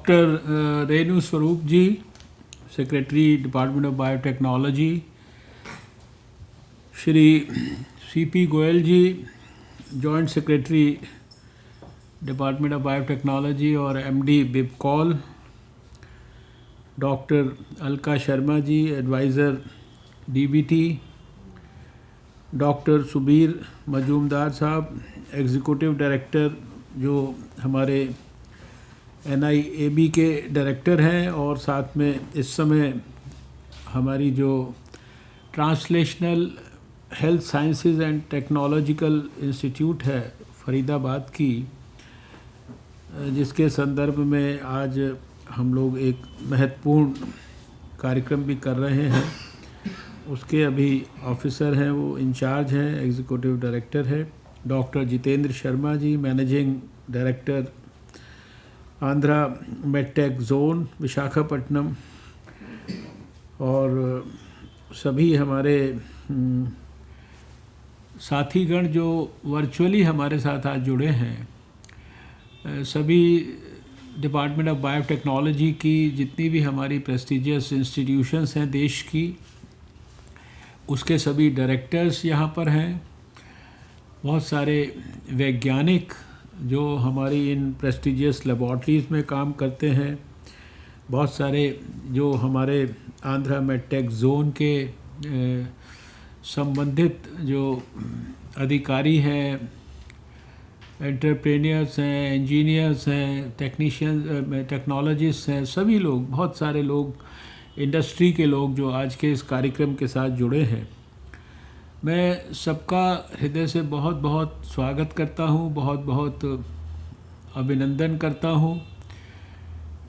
Doctor Renu Swarup ji, secretary department of biotechnology, Shri CP Goyal ji, joint secretary department of biotechnology और MD BIBCOL, doctor Alka Sharma ji, adviser DBT, doctor Subir Majumdar साहब, executive director जो हमारे NIAB के director हैं, और साथ में इस समय हमारी जो translational health sciences and technological institute है फरीदाबाद की, जिसके संदर्भ में आज हम लोग एक महत्वपूर्ण कार्यक्रम भी कर रहे हैं, उसके अभी ऑफिसर हैं, वो इंचार्ज हैं, एग्जीक्यूटिव डायरेक्टर है doctor Jitendra Sharma ji, managing director Andhra MedTech Zone Visakhapatnam, और सभी हमारे साथीगण जो वर्चुअली हमारे साथ आज जुड़े हैं, सभी डिपार्टमेंट ऑफ बायोटेक्नोलॉजी की जितनी भी हमारी प्रेस्टिजियस इंस्टीट्यूशंस हैं देश की, उसके सभी डायरेक्टर्स यहाँ पर हैं, बहुत सारे वैज्ञानिक जो हमारी इन प्रेस्टिजियस लेबॉर्ट्रीज़ में काम करते हैं, बहुत सारे जो हमारे आंध्रा मेडटेक जोन के संबंधित जो अधिकारी हैं, एंटरप्रेन्योर्स हैं, इंजीनियर्स हैं, टेक्नीशियंस, टेक्नोलॉजिस्ट हैं, सभी लोग, बहुत सारे लोग, इंडस्ट्री के लोग जो आज के इस कार्यक्रम के साथ जुड़े हैं। मैं सबका हृदय से बहुत बहुत स्वागत करता हूँ, बहुत बहुत अभिनंदन करता हूँ।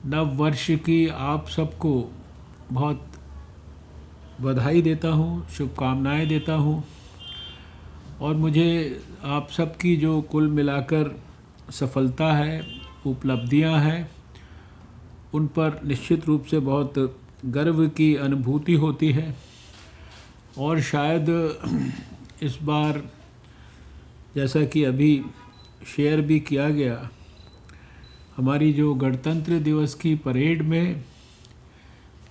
नव वर्ष की आप सबको बहुत बधाई देता हूँ, शुभकामनाएं देता हूँ, और मुझे आप सबकी जो कुल मिलाकर सफलता है, उपलब्धियाँ हैं, उन पर निश्चित रूप से बहुत गर्व की अनुभूति होती है। और शायद इस बार जैसा कि अभी शेयर भी किया गया, हमारी जो गणतंत्र दिवस की परेड में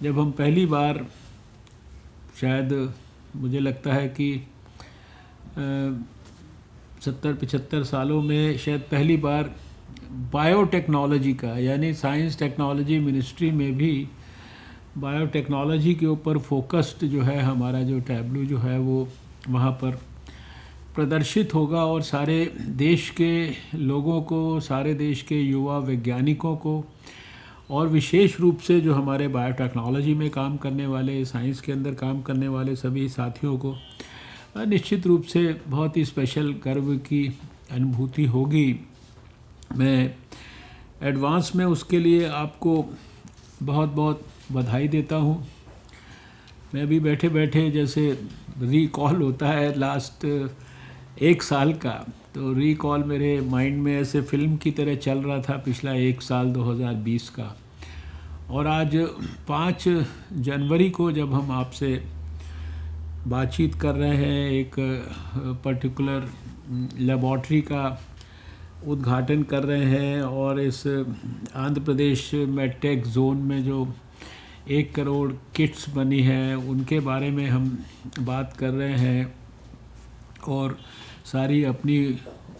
जब हम पहली बार, शायद मुझे लगता है कि 70-75 सालों में शायद पहली बार बायोटेक्नोलॉजी का, यानी साइंस टेक्नोलॉजी मिनिस्ट्री में भी बायोटेक्नोलॉजी के ऊपर फोकस्ड जो है हमारा जो टैब्लू जो है वो वहाँ पर प्रदर्शित होगा, और सारे देश के लोगों को, सारे देश के युवा वैज्ञानिकों को, और विशेष रूप से जो हमारे बायोटेक्नोलॉजी में काम करने वाले, साइंस के अंदर काम करने वाले सभी साथियों को निश्चित रूप से बहुत ही स्पेशल गर्व की अनुभूति होगी। मैं एडवांस में उसके लिए आपको बहुत बहुत बधाई देता हूँ। मैं अभी बैठे बैठे, जैसे रिकॉल होता है लास्ट 1 साल का, तो रिकॉल मेरे माइंड में ऐसे फिल्म की तरह चल रहा था पिछला 1 साल 2020 का। और आज 5 जनवरी को जब हम आपसे बातचीत कर रहे हैं, एक पर्टिकुलर लेबॉर्ट्री का उद्घाटन कर रहे हैं, और इस आंध्र प्रदेश मेडटेक जोन में जो 1 करोड़ किट्स बनी हैं उनके बारे में हम बात कर रहे हैं, और सारी अपनी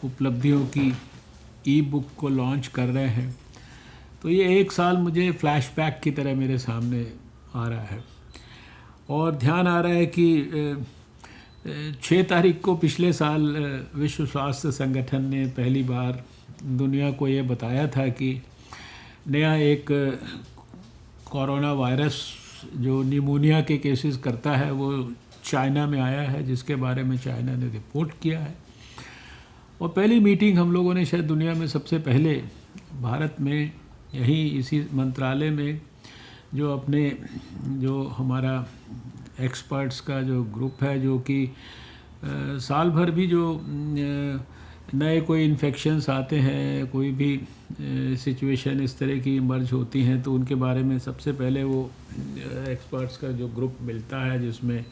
उपलब्धियों की ई-बुक को लॉन्च कर रहे हैं। तो ये 1 साल मुझे फ्लैशबैक की तरह मेरे सामने आ रहा है, और ध्यान आ रहा है कि 6 तारीख को पिछले साल विश्व स्वास्थ्य संगठन ने पहली बार दुनिया को ये बताया था कि नया एक कोरोना वायरस जो निमोनिया के केसेस करता है वो चाइना में आया है, जिसके बारे में चाइना ने रिपोर्ट किया है। और पहली मीटिंग हम लोगों ने शायद दुनिया में सबसे पहले भारत में, यहीं इसी मंत्रालय में, जो अपने जो हमारा एक्सपर्ट्स का जो ग्रुप है, जो कि साल भर भी जो नए कोई इन्फेक्शंस आते हैं, कोई भी सिचुएशन इस तरह की इमर्ज होती हैं, तो उनके बारे में सबसे पहले वो एक्सपर्ट्स का जो ग्रुप मिलता है, जिसमें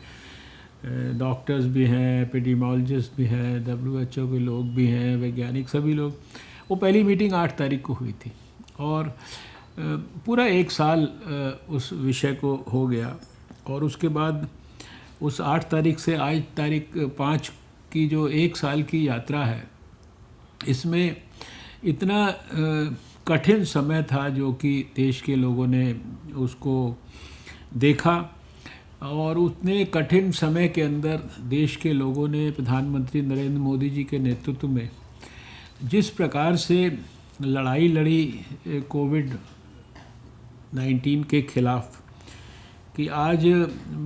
डॉक्टर्स भी हैं, एपिडेमियोलॉजिस्ट भी हैं, WHO के लोग भी हैं, वैज्ञानिक सभी लोग। वो पहली मीटिंग 8 तारीख को हुई थी, और पूरा 1 साल उस विषय को हो गया। और उसके बाद उस 8 तारीख से आज तारीख 5 की जो 1 साल की यात्रा है, इसमें इतना कठिन समय था जो कि देश के लोगों ने उसको देखा। और उतने कठिन समय के अंदर देश के लोगों ने प्रधानमंत्री नरेंद्र मोदी जी के नेतृत्व में जिस प्रकार से लड़ाई लड़ी कोविड-19 के खिलाफ, कि आज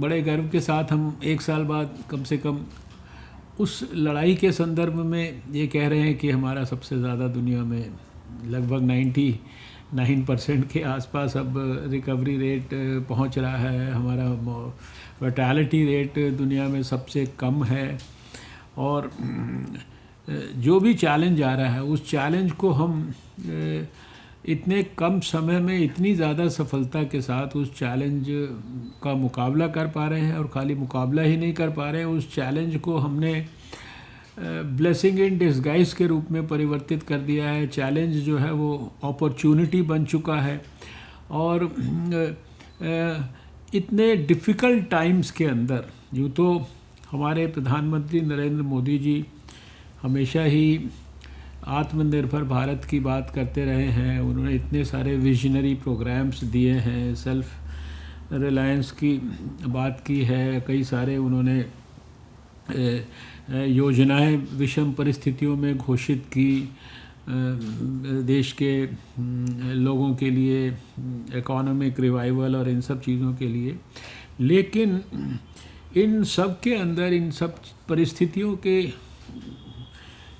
बड़े गर्व के साथ हम 1 साल बाद कम से कम उस लड़ाई के संदर्भ में ये कह रहे हैं कि हमारा सबसे ज़्यादा दुनिया में लगभग 99% के आसपास अब रिकवरी रेट पहुंच रहा है। हमारा फर्टैलिटी रेट दुनिया में सबसे कम है। और जो भी चैलेंज आ रहा है, उस चैलेंज को हम इतने कम समय में इतनी ज़्यादा सफलता के साथ उस चैलेंज का मुकाबला कर पा रहे हैं। और खाली मुकाबला ही नहीं कर पा रहे हैं, उस चैलेंज को हमने ब्लेसिंग इन डिस्गाइज के रूप में परिवर्तित कर दिया है। चैलेंज जो है वो अपॉर्चुनिटी बन चुका है। और इतने डिफ़िकल्ट टाइम्स के अंदर यूँ तो हमारे प्रधानमंत्री नरेंद्र मोदी जी हमेशा ही आत्मनिर्भर भारत की बात करते रहे हैं। उन्होंने इतने सारे विजनरी प्रोग्राम्स दिए हैं, सेल्फ रिलायंस की बात की है, कई सारे उन्होंने योजनाएं विषम परिस्थितियों में घोषित की देश के लोगों के लिए, इकोनॉमिक रिवाइवल और इन सब चीज़ों के लिए। लेकिन इन सब के अंदर, इन सब परिस्थितियों के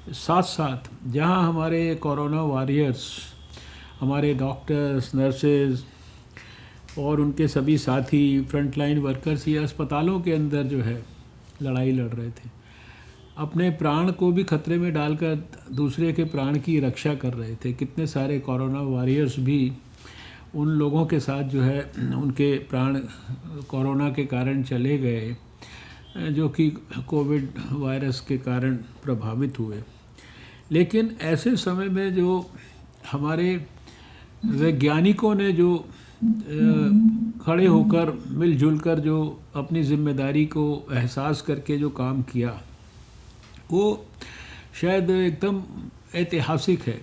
साथ साथ जहां हमारे कोरोना वॉरियर्स, हमारे डॉक्टर्स, नर्सेज और उनके सभी साथी, फ्रंटलाइन वर्कर्स ये अस्पतालों के अंदर जो है लड़ाई लड़ रहे थे, अपने प्राण को भी खतरे में डालकर दूसरे के प्राण की रक्षा कर रहे थे। कितने सारे कोरोना वॉरियर्स भी उन लोगों के साथ जो है उनके प्राण कोरोना के कारण चले गए, जो कि कोविड वायरस के कारण प्रभावित हुए। लेकिन ऐसे समय में जो हमारे वैज्ञानिकों ने जो खड़े होकर मिलजुल कर जो अपनी जिम्मेदारी को एहसास करके जो काम किया, वो शायद एकदम ऐतिहासिक है।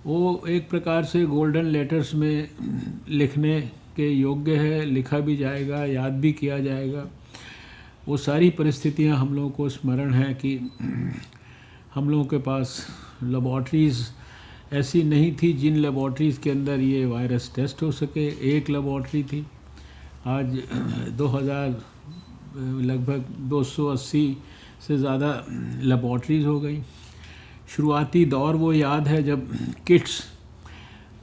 वो एक प्रकार से गोल्डन लेटर्स में लिखने के योग्य है, लिखा भी जाएगा, याद भी किया जाएगा। वो सारी परिस्थितियां हम लोगों को स्मरण है कि हम लोगों के पास लेबॉर्ट्रीज़ ऐसी नहीं थी जिन लेबॉर्ट्रीज़ के अंदर ये वायरस टेस्ट हो सके। एक लेबॉर्ट्री थी, आज 2000 लगभग 280 से ज़्यादा लेबॉर्ट्रीज़ हो गई। शुरुआती दौर वो याद है जब किट्स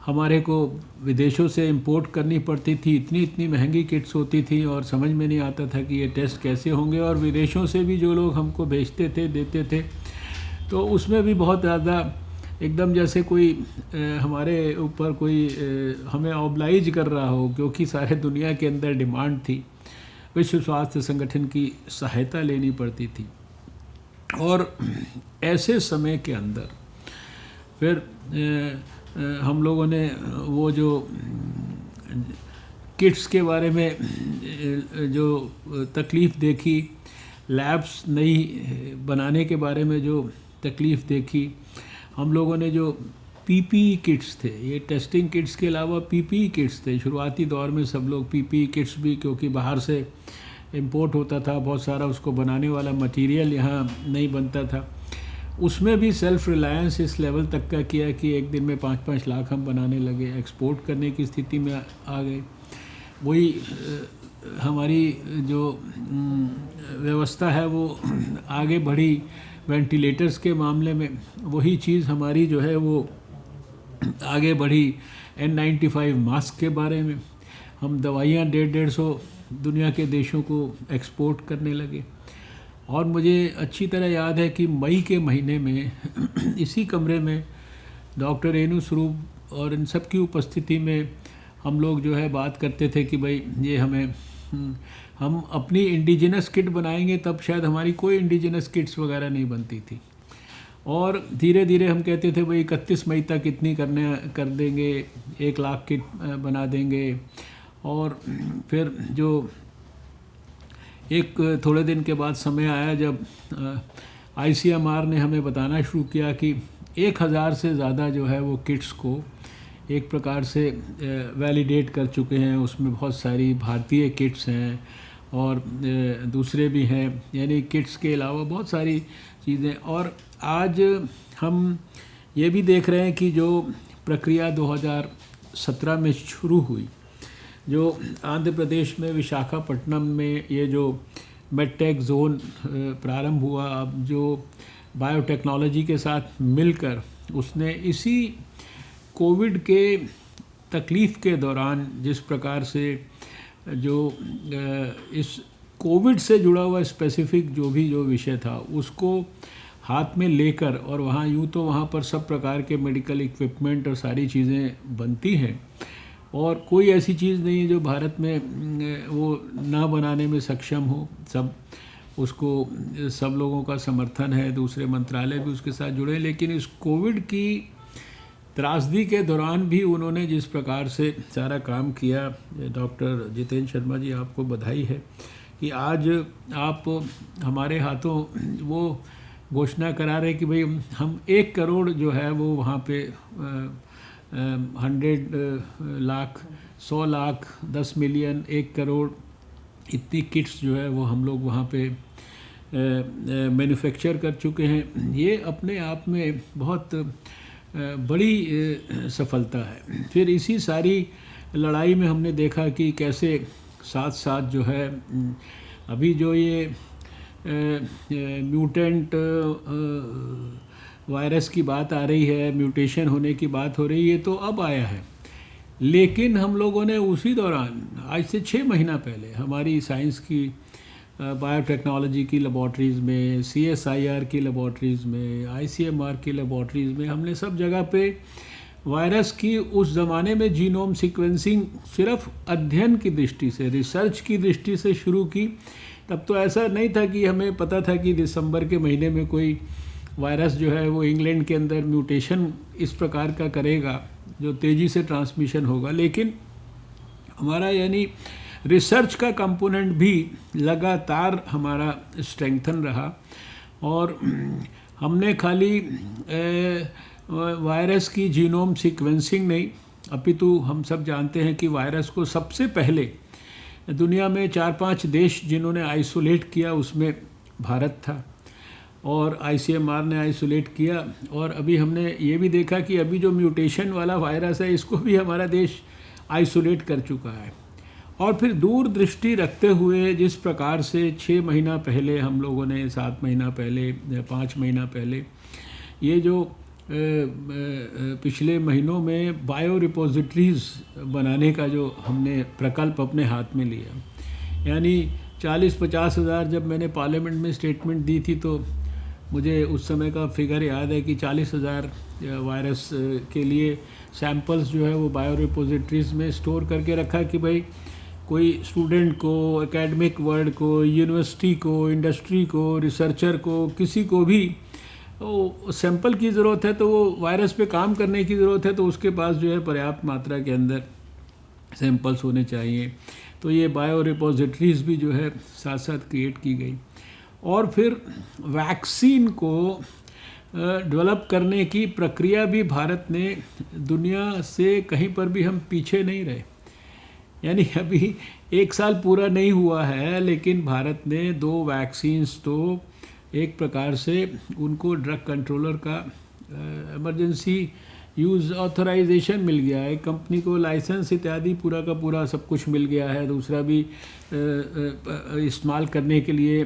हमारे को विदेशों से इंपोर्ट करनी पड़ती थी, इतनी महंगी किट्स होती थी और समझ में नहीं आता था कि ये टेस्ट कैसे होंगे। और विदेशों से भी जो लोग हमको भेजते थे, देते थे, तो उसमें भी बहुत ज़्यादा एकदम जैसे कोई हमारे ऊपर कोई हमें ऑब्लाइज कर रहा हो, क्योंकि सारे दुनिया के अंदर डिमांड थी। विश्व स्वास्थ्य संगठन की सहायता लेनी पड़ती थी। और ऐसे समय के अंदर फिर हम लोगों ने वो जो किट्स के बारे में जो तकलीफ़ देखी, लैब्स नई बनाने के बारे में जो तकलीफ़ देखी, हम लोगों ने जो पीपीई किट्स थे, ये टेस्टिंग किट्स के अलावा पीपीई किट्स थे। शुरुआती दौर में सब लोग पीपीई किट्स भी, क्योंकि बाहर से इंपोर्ट होता था बहुत सारा, उसको बनाने वाला मटेरियल यहाँ नहीं बनता था, उसमें भी सेल्फ रिलायंस इस लेवल तक का किया कि एक दिन में 5-5 लाख हम बनाने लगे, एक्सपोर्ट करने की स्थिति में आ गए। वही हमारी जो व्यवस्था है वो आगे बढ़ी वेंटिलेटर्स के मामले में। वही चीज़ हमारी जो है वो आगे बढ़ी N95 मास्क के बारे में। हम दवाइयाँ 150 दुनिया के देशों को एक्सपोर्ट करने लगे। और मुझे अच्छी तरह याद है कि मई के महीने में इसी कमरे में डॉक्टर रेणु स्वरूप और इन सब की उपस्थिति में हम लोग जो है बात करते थे कि भाई ये हम अपनी इंडिजिनस किट बनाएंगे, तब शायद हमारी कोई इंडिजिनस किट्स वगैरह नहीं बनती थी। और धीरे धीरे हम कहते थे भाई 31 मई तक इतनी कर देंगे, 1 लाख किट बना देंगे। और फिर जो एक थोड़े दिन के बाद समय आया जब ICMR ने हमें बताना शुरू किया कि 1000 से ज़्यादा जो है वो किट्स को एक प्रकार से वैलिडेट कर चुके हैं। उसमें बहुत सारी भारतीय किट्स हैं और दूसरे भी हैं, यानी किट्स के अलावा बहुत सारी चीज़ें। और आज हम ये भी देख रहे हैं कि जो प्रक्रिया 2017 में शुरू हुई, जो आंध्र प्रदेश में विशाखापट्टनम में ये जो मेडटेक जोन प्रारंभ हुआ, अब जो बायोटेक्नोलॉजी के साथ मिलकर उसने इसी कोविड के तकलीफ़ के दौरान जिस प्रकार से जो इस कोविड से जुड़ा हुआ स्पेसिफिक जो विषय था उसको हाथ में लेकर, और वहाँ यूँ तो वहाँ पर सब प्रकार के मेडिकल इक्विपमेंट और सारी चीज़ें बनती हैं और कोई ऐसी चीज़ नहीं है जो भारत में वो ना बनाने में सक्षम हो। सब उसको सब लोगों का समर्थन है, दूसरे मंत्रालय भी उसके साथ जुड़े। लेकिन इस कोविड की त्रासदी के दौरान भी उन्होंने जिस प्रकार से सारा काम किया, डॉक्टर जितेंद्र शर्मा जी आपको बधाई है कि आज आप हमारे हाथों वो घोषणा करा रहे कि भाई हम 1 करोड़ जो है वो वहाँ पे 100 लाख, 100 लाख, 10 मिलियन, 1 करोड़ इतनी किट्स जो है वो हम लोग वहाँ पे मैन्युफैक्चर कर चुके हैं। ये अपने आप में बहुत बड़ी सफलता है। फिर इसी सारी लड़ाई में हमने देखा कि कैसे साथ साथ जो है अभी जो ये म्यूटेंट वायरस की बात आ रही है, म्यूटेशन होने की बात हो रही है, तो अब आया है। लेकिन हम लोगों ने उसी दौरान आज से 6 महीना पहले हमारी साइंस की बायोटेक्नोलॉजी की लेबॉर्ट्रीज़ में, CSIR की लेबॉर्ट्रीज़ में, ICMR की लेबॉर्ट्रीज़ में हमने सब जगह पे वायरस की उस ज़माने में जीनोम सीक्वेंसिंग सिर्फ अध्ययन की दृष्टि से, रिसर्च की दृष्टि से शुरू की। तब तो ऐसा नहीं था कि हमें पता था कि दिसंबर के महीने में कोई वायरस जो है वो इंग्लैंड के अंदर म्यूटेशन इस प्रकार का करेगा जो तेज़ी से ट्रांसमिशन होगा। लेकिन हमारा यानी रिसर्च का कंपोनेंट भी लगातार हमारा स्ट्रेंथन रहा और हमने खाली वायरस की जीनोम सीक्वेंसिंग नहीं, अपितु हम सब जानते हैं कि वायरस को सबसे पहले दुनिया में 4-5 देश जिन्होंने आइसोलेट किया उसमें भारत था और ICMR ने आइसोलेट किया। और अभी हमने ये भी देखा कि अभी जो म्यूटेशन वाला वायरस है इसको भी हमारा देश आइसोलेट कर चुका है। और फिर दूर दृष्टि रखते हुए जिस प्रकार से 6 महीना पहले हम लोगों ने, 7 महीना पहले, 5 महीना पहले, ये जो पिछले महीनों में बायो रिपोजिटरीज़ बनाने का जो हमने प्रकल्प अपने हाथ में लिया, यानी 40-50 हज़ार जब मैंने पार्लियामेंट में स्टेटमेंट दी थी तो मुझे उस समय का फिगर याद है कि 40,000 वायरस के लिए सैंपल्स जो है वो बायो रिपोजिटरीज़ में स्टोर करके रखा कि भाई कोई स्टूडेंट को, एकेडमिक वर्ल्ड को, यूनिवर्सिटी को, इंडस्ट्री को, रिसर्चर को, किसी को भी वो सैंपल की ज़रूरत है तो वो वायरस पे काम करने की ज़रूरत है तो उसके पास जो है पर्याप्त मात्रा के अंदर सैंपल्स होने चाहिए। तो ये बायो रिपोजिटरीज़ भी जो है साथ साथ क्रिएट की गई। और फिर वैक्सीन को डेवलप करने की प्रक्रिया भी भारत ने, दुनिया से कहीं पर भी हम पीछे नहीं रहे। यानी अभी 1 साल पूरा नहीं हुआ है लेकिन भारत ने 2 वैक्सीन्स तो एक प्रकार से उनको ड्रग कंट्रोलर का इमरजेंसी यूज़ ऑथराइजेशन मिल गया है, कंपनी को लाइसेंस इत्यादि पूरा का पूरा सब कुछ मिल गया है। दूसरा भी इस्तेमाल करने के लिए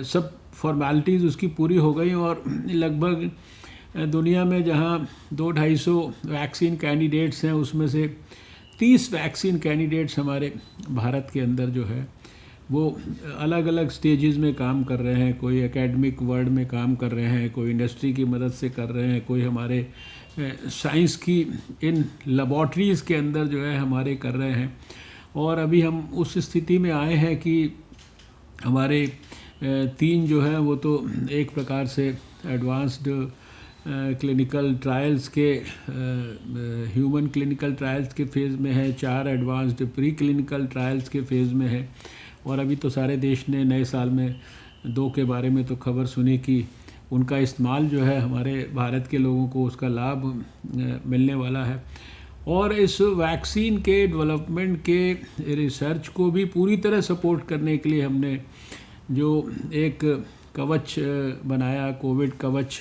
सब फॉर्मेलिटीज़ उसकी पूरी हो गई और लगभग दुनिया में जहां 200-250 वैक्सीन कैंडिडेट्स हैं उसमें से 30 वैक्सीन कैंडिडेट्स हमारे भारत के अंदर जो है वो अलग अलग स्टेजेस में काम कर रहे हैं। कोई एकेडमिक वर्ल्ड में काम कर रहे हैं, कोई इंडस्ट्री की मदद से कर रहे हैं, कोई हमारे साइंस की इन लेबॉर्ट्रीज़ के अंदर जो है हमारे कर रहे हैं। और अभी हम उस स्थिति में आए हैं कि हमारे 3 जो है वो तो एक प्रकार से एडवांस्ड क्लिनिकल ट्रायल्स के ह्यूमन क्लिनिकल ट्रायल्स के फेज़ में है, 4 एडवांस्ड प्री क्लिनिकल ट्रायल्स के फेज़ में है। और अभी तो सारे देश ने नए साल में 2 के बारे में तो खबर सुनी कि उनका इस्तेमाल जो है हमारे भारत के लोगों को उसका लाभ मिलने वाला है। और इस वैक्सीन के डेवलपमेंट के रिसर्च को भी पूरी तरह सपोर्ट करने के लिए हमने जो एक कवच बनाया, कोविड कवच,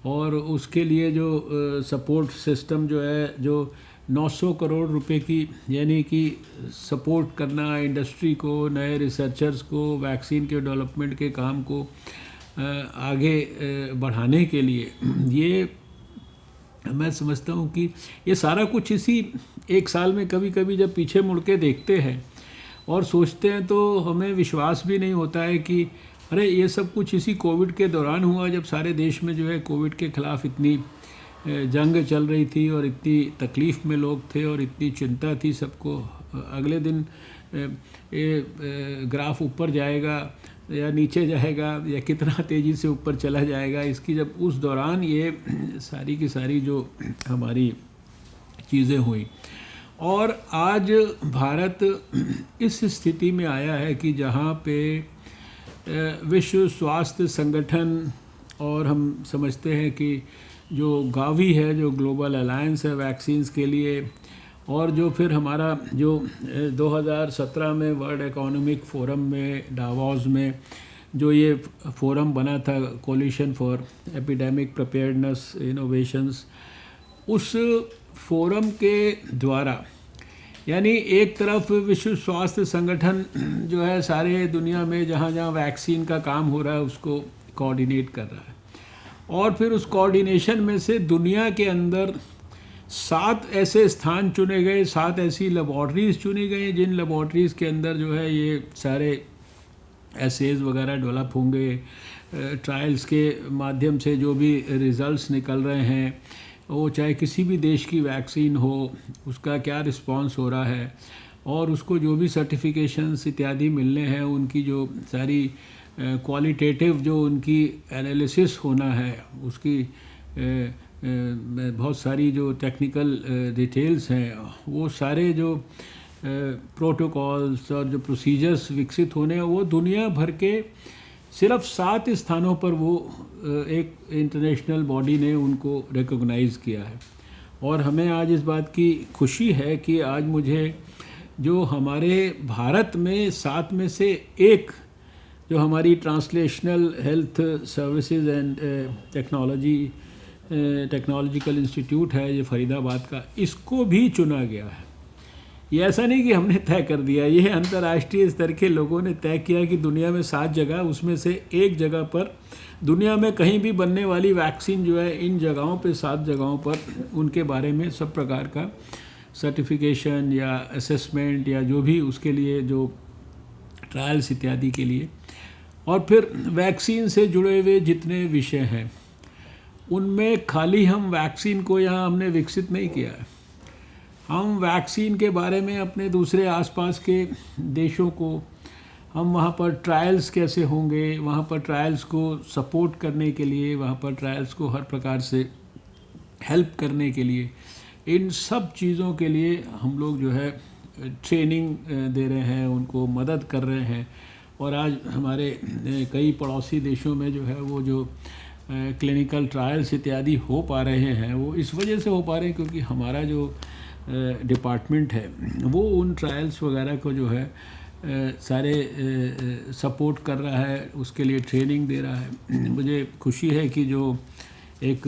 और उसके लिए जो सपोर्ट सिस्टम जो है, जो 900 करोड़ रुपए की, यानी कि सपोर्ट करना इंडस्ट्री को, नए रिसर्चर्स को, वैक्सीन के डेवलपमेंट के काम को आगे बढ़ाने के लिए, ये मैं समझता हूँ कि ये सारा कुछ इसी एक साल में कभी कभी जब पीछे मुड़ के देखते हैं और सोचते हैं तो हमें विश्वास भी नहीं होता है कि अरे ये सब कुछ इसी कोविड के दौरान हुआ, जब सारे देश में जो है कोविड के ख़िलाफ़ इतनी जंग चल रही थी और इतनी तकलीफ़ में लोग थे और इतनी चिंता थी सबको। अगले दिन ये ग्राफ ऊपर जाएगा या नीचे जाएगा या कितना तेज़ी से ऊपर चला जाएगा, इसकी जब उस दौरान ये सारी की सारी जो हमारी चीज़ें हुई, और आज भारत इस स्थिति में आया है कि जहाँ पे विश्व स्वास्थ्य संगठन और हम समझते हैं कि जो गावी है, जो ग्लोबल अलायंस है वैक्सीन्स के लिए, और जो फिर हमारा जो 2017 में वर्ल्ड इकोनॉमिक फोरम में डावोस में जो ये फोरम बना था, Coalition for Epidemic Preparedness Innovations, उस फोरम के द्वारा, यानी एक तरफ विश्व स्वास्थ्य संगठन जो है सारे दुनिया में जहाँ जहाँ वैक्सीन का काम हो रहा है उसको कोऑर्डिनेट कर रहा है, और फिर उस कोऑर्डिनेशन में से दुनिया के अंदर 7 ऐसे स्थान चुने गए, 7 ऐसी लेबॉर्ट्रीज़ चुनी गई जिन लेबॉर्ट्रीज़ के अंदर जो है ये सारे एसेज वगैरह डेवलप होंगे। ट्रायल्स के माध्यम से जो भी रिज़ल्ट्स निकल रहे हैं, वो चाहे किसी भी देश की वैक्सीन हो, उसका क्या रिस्पांस हो रहा है, और उसको जो भी सर्टिफिकेशंस इत्यादि मिलने हैं, उनकी जो सारी क्वालिटेटिव जो उनकी एनालिसिस होना है, उसकी बहुत सारी जो टेक्निकल डिटेल्स हैं, वो सारे जो प्रोटोकॉल्स और जो प्रोसीजर्स विकसित होने हैं, वो दुनिया भर के सिर्फ 7 स्थानों पर वो एक इंटरनेशनल बॉडी ने उनको रिकॉग्नाइज़ किया है। और हमें आज इस बात की खुशी है कि आज मुझे जो हमारे भारत में 7 में से एक जो हमारी translational health services and technological institute है, ये फरीदाबाद का, इसको भी चुना गया है। ये ऐसा नहीं कि हमने तय कर दिया, ये अंतर्राष्ट्रीय स्तर के लोगों ने तय किया कि दुनिया में 7 जगह, उसमें से एक जगह पर दुनिया में कहीं भी बनने वाली वैक्सीन जो है, इन जगहों पे 7 जगहों पर उनके बारे में सब प्रकार का सर्टिफिकेशन या असेसमेंट या जो भी उसके लिए जो ट्रायल्स इत्यादि के लिए, और फिर वैक्सीन से जुड़े हुए जितने विषय हैं उनमें खाली हम वैक्सीन को यहाँ हमने विकसित नहीं किया है, हम वैक्सीन के बारे में अपने दूसरे आसपास के देशों को, हम वहाँ पर ट्रायल्स कैसे होंगे, वहाँ पर ट्रायल्स को सपोर्ट करने के लिए, वहाँ पर ट्रायल्स को हर प्रकार से हेल्प करने के लिए, इन सब चीज़ों के लिए हम लोग जो है ट्रेनिंग दे रहे हैं, उनको मदद कर रहे हैं। और आज हमारे कई पड़ोसी देशों में जो है वो जो क्लिनिकल ट्रायल्स इत्यादि हो पा रहे हैं, वो इस वजह से हो पा रहे हैं क्योंकि हमारा जो डिपार्टमेंट है वो उन ट्रायल्स वगैरह को जो है सारे सपोर्ट कर रहा है, उसके लिए ट्रेनिंग दे रहा है। मुझे खुशी है कि जो एक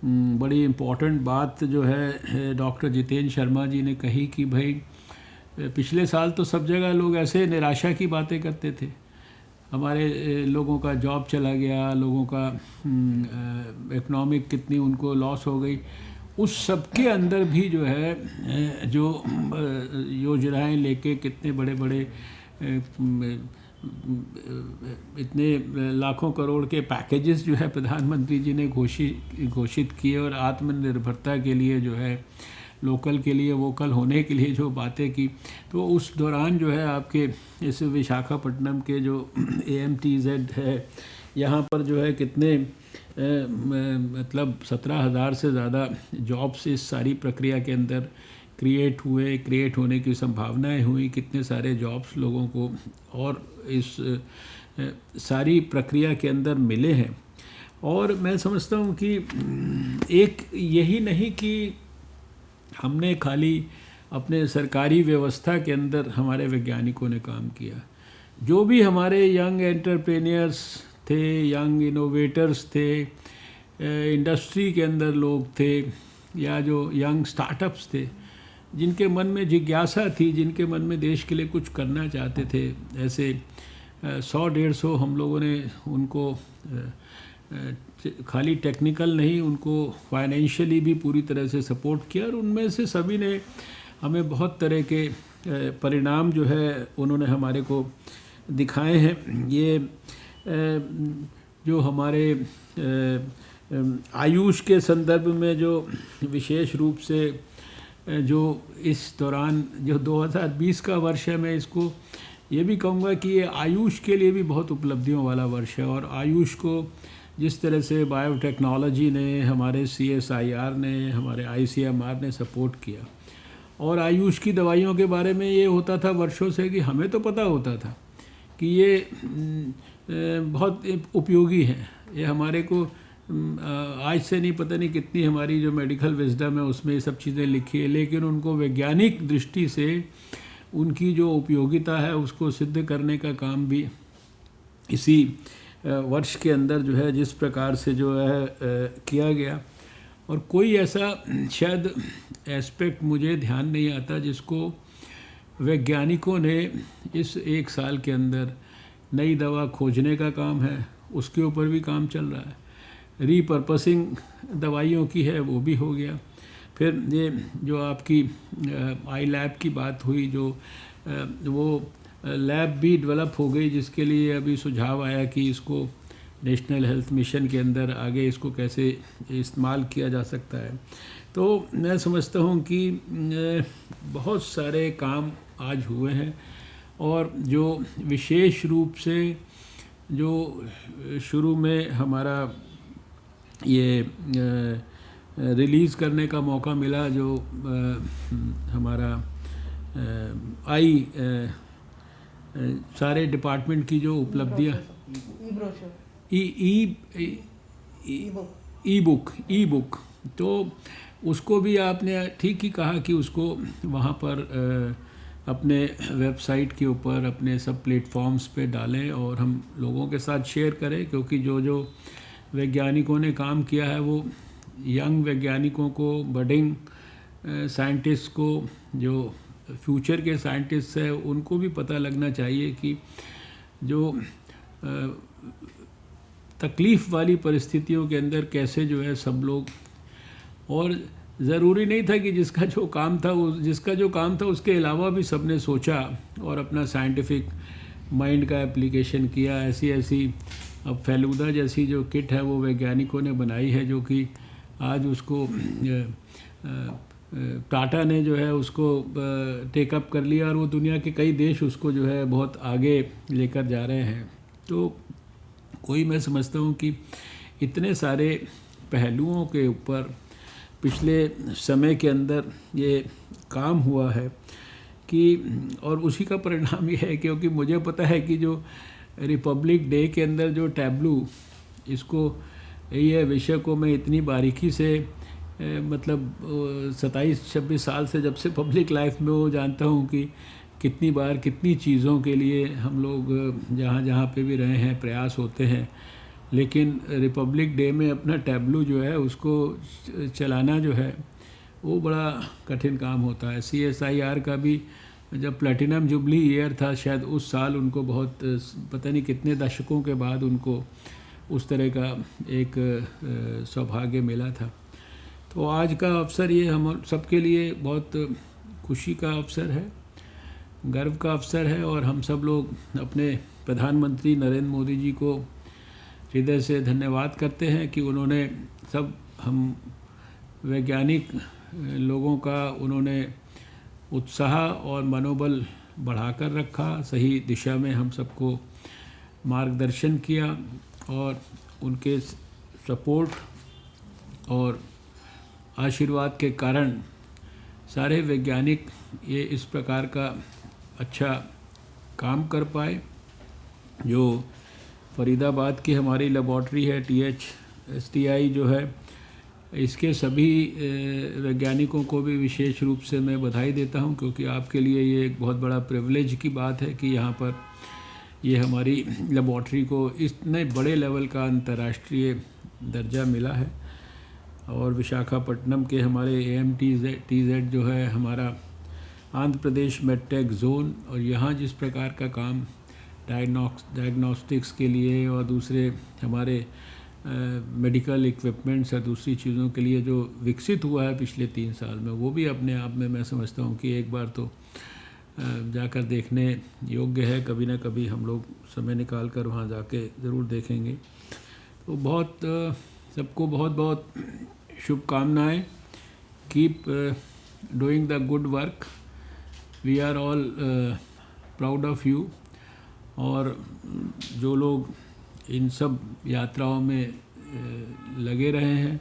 बड़ी इम्पॉर्टेंट बात जो है डॉक्टर जितेंद्र शर्मा जी ने कही कि भाई पिछले साल तो सब जगह लोग ऐसे निराशा की बातें करते थे, हमारे लोगों का जॉब चला गया, लोगों का इकोनॉमिक कितनी उनको लॉस हो गई, उस सब के अंदर भी जो है जो योजनाएं लेके कितने बड़े बड़े इतने लाखों करोड़ के पैकेजेस जो है प्रधानमंत्री जी ने घोषित किए, और आत्मनिर्भरता के लिए जो है लोकल के लिए वोकल होने के लिए जो बातें की, तो उस दौरान जो है आपके इस विशाखापट्टनम के जो AMTZ है, यहाँ पर जो है कितने मतलब 17,000 से ज़्यादा जॉब्स इस सारी प्रक्रिया के अंदर क्रिएट होने की संभावनाएं हुई, कितने सारे जॉब्स लोगों को और इस सारी प्रक्रिया के अंदर मिले हैं। और मैं समझता हूँ कि एक यही नहीं कि हमने खाली अपने सरकारी व्यवस्था के अंदर हमारे वैज्ञानिकों ने काम किया, जो भी हमारे यंग एंटरप्रेन्योर्स थे, यंग इनोवेटर्स थे, इंडस्ट्री के अंदर लोग थे, या जो यंग स्टार्टअप्स थे, जिनके मन में जिज्ञासा थी, जिनके मन में देश के लिए कुछ करना चाहते थे, ऐसे 100-150 हम लोगों ने उनको खाली टेक्निकल नहीं, उनको फाइनेंशियली भी पूरी तरह से सपोर्ट किया। और उनमें से सभी ने हमें बहुत तरह के परिणाम जो है उन्होंने हमारे को दिखाए हैं। ये जो हमारे आयुष के संदर्भ में जो विशेष रूप से जो इस दौरान जो 2020 का वर्ष है, मैं इसको ये भी कहूँगा कि ये आयुष के लिए भी बहुत उपलब्धियों वाला वर्ष है। और आयुष को जिस तरह से बायोटेक्नोलॉजी ने, हमारे CSIR ने, हमारे ICMR ने सपोर्ट किया, और आयुष की दवाइयों के बारे में ये होता था वर्षों से कि हमें तो पता होता था कि ये बहुत उपयोगी है, ये हमारे को आज से नहीं, पता नहीं कितनी हमारी जो मेडिकल विजडम है उसमें ये सब चीज़ें लिखी है, लेकिन उनको वैज्ञानिक दृष्टि से उनकी जो उपयोगिता है उसको सिद्ध करने का काम भी इसी वर्ष के अंदर जो है जिस प्रकार से जो है किया गया। और कोई ऐसा शायद एस्पेक्ट मुझे ध्यान नहीं आता जिसको वैज्ञानिकों ने इस 1 साल के अंदर, नई दवा खोजने का काम है, उसके ऊपर भी काम चल रहा है, रीपर्पसिंग दवाइयों की है, वो भी हो गया। फिर ये जो आपकी आई लैब की बात हुई, जो वो लैब भी डेवलप हो गई, जिसके लिए अभी सुझाव आया कि इसको नेशनल हेल्थ मिशन के अंदर आगे इसको कैसे इस्तेमाल किया जा सकता है। तो मैं समझता हूँ कि बहुत सारे काम आज हुए हैं। और जो विशेष रूप से जो शुरू में हमारा ये रिलीज़ करने का मौका मिला, जो हमारा सारे डिपार्टमेंट की जो उपलब्धियाँ, ई बुक, तो उसको भी आपने ठीक ही कहा कि उसको वहाँ पर अपने वेबसाइट के ऊपर, अपने सब प्लेटफॉर्म्स पे डालें और हम लोगों के साथ शेयर करें, क्योंकि जो वैज्ञानिकों ने काम किया है वो यंग वैज्ञानिकों को, बडिंग साइंटिस्ट को, जो फ्यूचर के साइंटिस्ट हैं, उनको भी पता लगना चाहिए कि जो तकलीफ़ वाली परिस्थितियों के अंदर कैसे जो है सब लोग, और ज़रूरी नहीं था कि जिसका जो काम था उसके अलावा भी सबने सोचा और अपना साइंटिफिक माइंड का एप्लीकेशन किया। ऐसी अब फेलूदा जैसी जो किट है वो वैज्ञानिकों ने बनाई है, जो कि आज उसको टाटा ने जो है उसको टेकअप कर लिया और वो दुनिया के कई देश उसको जो है बहुत आगे लेकर जा रहे हैं। तो मैं समझता हूँ कि इतने सारे पहलुओं के ऊपर पिछले समय के अंदर ये काम हुआ है कि, और उसी का परिणाम ये है, क्योंकि मुझे पता है कि जो रिपब्लिक डे के अंदर जो टैब्लू, इसको ये विषय को मैं इतनी बारीकी से मतलब 27-26 साल से जब से पब्लिक लाइफ में वो जानता हूँ कि कितनी बार कितनी चीज़ों के लिए हम लोग जहाँ पे भी रहे हैं प्रयास होते हैं, लेकिन रिपब्लिक डे में अपना टैब्लू जो है उसको चलाना जो है वो बड़ा कठिन काम होता है। CSIR का भी जब प्लैटिनम जुबली ईयर था, शायद उस साल उनको बहुत पता नहीं कितने दशकों के बाद उनको उस तरह का एक सौभाग्य मिला था। तो आज का अवसर ये हम सबके लिए बहुत खुशी का अवसर है, गर्व का अवसर है, और हम सब लोग अपने प्रधानमंत्री नरेंद्र मोदी जी को हृदय से धन्यवाद करते हैं कि उन्होंने सब हम वैज्ञानिक लोगों का उन्होंने उत्साह और मनोबल बढ़ाकर रखा, सही दिशा में हम सबको मार्गदर्शन किया, और उनके सपोर्ट और आशीर्वाद के कारण सारे वैज्ञानिक ये इस प्रकार का अच्छा काम कर पाए। जो फरीदाबाद की हमारी लेबॉर्ट्री है THSTI जो है, इसके सभी वैज्ञानिकों को भी विशेष रूप से मैं बधाई देता हूं, क्योंकि आपके लिए ये एक बहुत बड़ा प्रिविलेज की बात है कि यहाँ पर ये हमारी लेबॉर्ट्री को इतने बड़े लेवल का अंतर्राष्ट्रीय दर्जा मिला है। और विशाखापट्टनम के हमारे AMTZ जो है हमारा आंध्र प्रदेश मेडटेक जोन, और यहाँ जिस प्रकार का काम डायग्नोस्टिक्स के लिए और दूसरे हमारे मेडिकल इक्विपमेंट्स और दूसरी चीज़ों के लिए जो विकसित हुआ है पिछले 3 साल में, वो भी अपने आप में मैं समझता हूँ कि एक बार तो जाकर देखने योग्य है। कभी ना कभी हम लोग समय निकाल कर वहाँ जाके ज़रूर देखेंगे। तो बहुत सबको बहुत बहुत शुभकामनाएँ। Keep doing the good work, we are all proud of you. और जो लोग इन सब यात्राओं में लगे रहे हैं,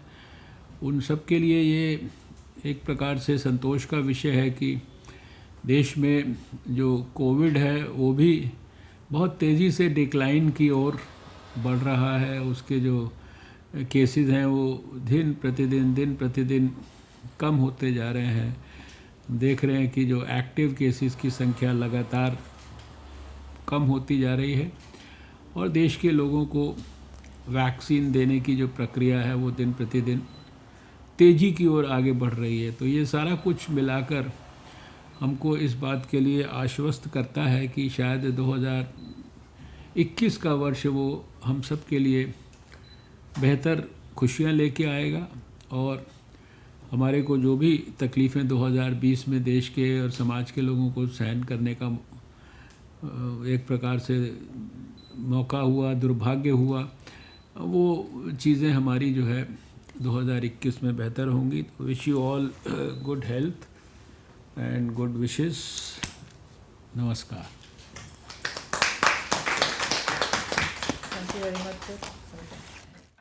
उन सब के लिए ये एक प्रकार से संतोष का विषय है कि देश में जो कोविड है वो भी बहुत तेज़ी से डिक्लाइन की ओर बढ़ रहा है। उसके जो केसेस हैं वो दिन प्रतिदिन कम होते जा रहे हैं। देख रहे हैं कि जो एक्टिव केसेस की संख्या लगातार कम होती जा रही है, और देश के लोगों को वैक्सीन देने की जो प्रक्रिया है वो दिन प्रतिदिन तेज़ी की ओर आगे बढ़ रही है। तो ये सारा कुछ मिलाकर हमको इस बात के लिए आश्वस्त करता है कि शायद 2021 का वर्ष वो हम सब के लिए बेहतर खुशियाँ लेके आएगा। और हमारे को जो भी तकलीफ़ें 2020 में देश के और समाज के लोगों को सहन करने का एक प्रकार से मौका हुआ, दुर्भाग्य हुआ, वो चीज़ें हमारी जो है 2021 में बेहतर होंगी। तो wish you all good health and good wishes. नमस्कार। Thank you very much, sir.